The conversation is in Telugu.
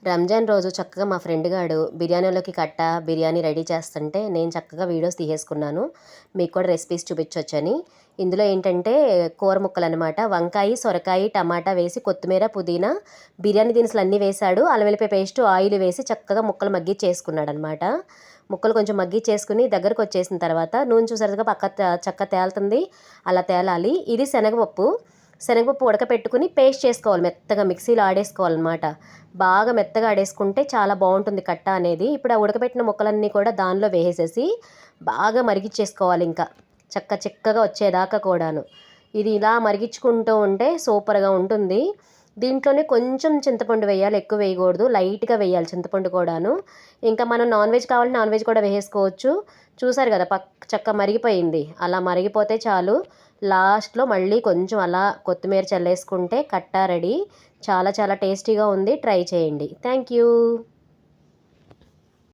రంజాన్ రోజు చక్కగా మా ఫ్రెండ్ గాడు బిర్యానీలోకి కట్ట బిర్యానీ రెడీ చేస్తుంటే నేను చక్కగా వీడియోస్ తీసేసుకున్నాను. మీకు కూడా రెసిపీస్ చూపించొచ్చని. ఇందులో ఏంటంటే కూర ముక్కలు అనమాట. వంకాయ, సొరకాయ, టమాటా వేసి కొత్తిమీర, పుదీనా, బిర్యానీ దినుసులు అన్నీ వేశాడు. అల్లం వెల్లిపాయ పేస్ట్, ఆయిల్ వేసి చక్కగా ముక్కలు మగ్గిచ్చేసుకున్నాడు అనమాట. ముక్కలు కొంచెం మగ్గిచ్చేసుకుని దగ్గరకు వచ్చేసిన తర్వాత నూనె చూసారుగా చక్క తేలుతుంది. అలా తేలాలి. ఇది శనగపప్పు ఉడకపెట్టుకుని పేస్ట్ చేసుకోవాలి. మెత్తగా మిక్సీలో ఆడేసుకోవాలన్నమాట. బాగా మెత్తగా ఆడేసుకుంటే చాలా బాగుంటుంది కట్ట అనేది. ఇప్పుడు ఆ ఉడకపెట్టిన ముక్కలన్నీ కూడా దానిలో వేసేసి బాగా మరిగిచ్చేసుకోవాలి. ఇంకా చిక్కగా వచ్చేదాకా కూడాను. ఇది ఇలా మరిగించుకుంటూ ఉంటే సూపర్గా ఉంటుంది. దీంట్లోనే కొంచెం చింతపండు వేయాలి, ఎక్కువ వేయకూడదు. లైట్గా వేయాలి చింతపండు కూడాను. ఇంకా మనం నాన్ వెజ్ కావాలంటే నాన్ వెజ్ కూడా వేసుకోవచ్చు. చూసారు కదా చక్క మరిగిపోయింది. అలా మరిగిపోతే చాలు. లాస్ట్లో మళ్ళీ కొంచెం అలా కొత్తిమీర చల్లేసుకుంటే కట్టా రెడీ. చాలా చాలా టేస్టీగా ఉంది. ట్రై చేయండి. Thank you.